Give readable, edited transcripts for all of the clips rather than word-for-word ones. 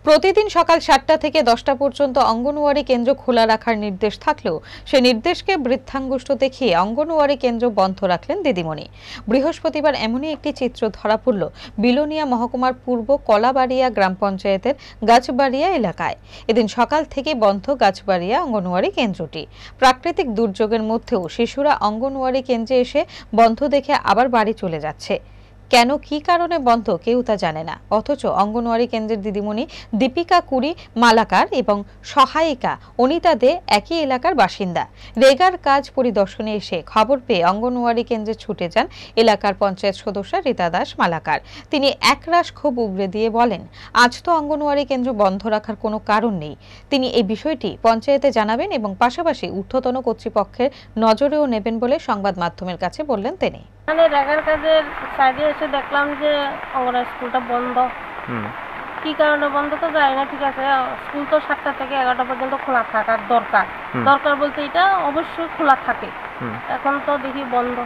প্রতিদিন সকাল ৭টা থেকে ১০টা পর্যন্ত অঙ্গনওয়াড়ি কেন্দ্র খোলা রাখার নির্দেশ থাকলেও সে নির্দেশকে বৃদ্ধাঙ্গুষ্ঠ দেখিয়ে অঙ্গনওয়াড়ি কেন্দ্র বন্ধ রাখলেন দিদিমণি। বৃহস্পতিবার এমনই একটি চিত্র ধরা পড়ল বিলোনিয়া মহকুমার পূর্ব কলাবাড়িয়া গ্রাম পঞ্চায়েতের গাছবাড়িয়া এলাকায়। এদিন সকাল থেকে বন্ধ গাছবাড়িয়া অঙ্গনওয়াড়ি কেন্দ্রটি। প্রাকৃতিক দুর্যোগের মধ্যেও শিশুরা অঙ্গনওয়াড়ি কেন্দ্রে এসে বন্ধ দেখে আবার বাড়ি চলে যাচ্ছে। কেন কি কারণে বন্ধ কেউ তা জানে না, অথচ অঙ্গনওয়াড়ি কেন্দ্রের দিদিমণি দীপিকা কুড়ি মালাকার এবং সহায়িকা অনিতা দে একই এলাকার বাসিন্দা। রেগার কাজ পরিদর্শনে এসে খবর পেয়ে অঙ্গনওয়াড়ি কেন্দ্রে ছুটে যান এলাকার পঞ্চায়েত সদস্য রীতা দাস মালাকার। তিনি একরাশ ক্ষোভ উগরে দিয়ে বলেন, আজ তো অঙ্গনওয়াড়ি কেন্দ্র বন্ধ রাখার কোনো কারণ নেই। তিনি এই বিষয়টি পঞ্চায়েতে জানাবেন এবং পাশাপাশি ঊর্ধ্বতন কর্তৃপক্ষের নজরেও নেবেন বলে সংবাদ মাধ্যমের কাছে বললেন তিনি। রেগার কাজের সাইডে এসে দেখলাম যে অঙ্গনওয়াড়ি স্কুলটা বন্ধ। কি কারণে বন্ধ তো জানি না, ঠিক আছে। স্কুল তো 7টা থেকে 11টা পর্যন্ত খোলা থাকার দরকার বলতে এটা অবশ্যই খোলা থাকে। এখন তো দেখি বন্ধ।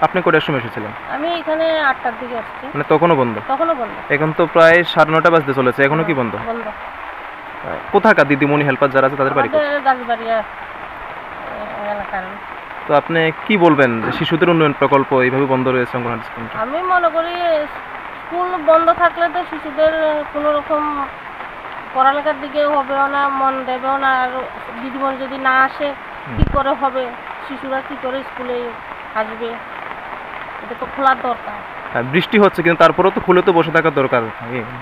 আপনি কটার সময় এসেছিলেন? আমি এখানে 8টার দিকে আসছি। মানে তখনও বন্ধ? তখনও বন্ধ। এখন তো প্রায় 9:30 বাজতে চলেছে, এখনো কি বন্ধ? বন্ধ। কোথাকার দিদিমণি হেল্পার যারা আছে তাদের বাড়ি? গাছবাড়িয়া এলাকার। তো আপনি কি বলবেন যে শিশুদের উন্নয়ন প্রকল্প এইভাবে বন্ধ রয়েছে অঙ্গনওয়াড়ি স্কুল? আমি মনে করি স্কুল বন্ধ থাকলে তো শিশুদের কোনো রকম পড়ালেখার দিকে হবেও না, মন দেবেও না। আর দিদিমণি যদি না আসে কি করে হবে? শিশুরা কি করে স্কুলে আসবে? এটা তো খোলার দরকার। বৃষ্টি হচ্ছে কিন্তু তারপরেও তো খুলে তো বসে থাকার দরকার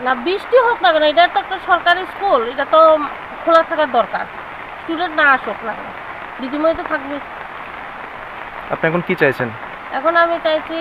না। বৃষ্টি হোক না কেন, এটা তো একটা সরকারি স্কুল, এটা তো খোলা থাকার দরকার। স্টুডেন্ট না আসুক না কেন, দিদিমণি তো থাকবে। আপনি এখন কি চাইছেন? এখন আমি চাইছি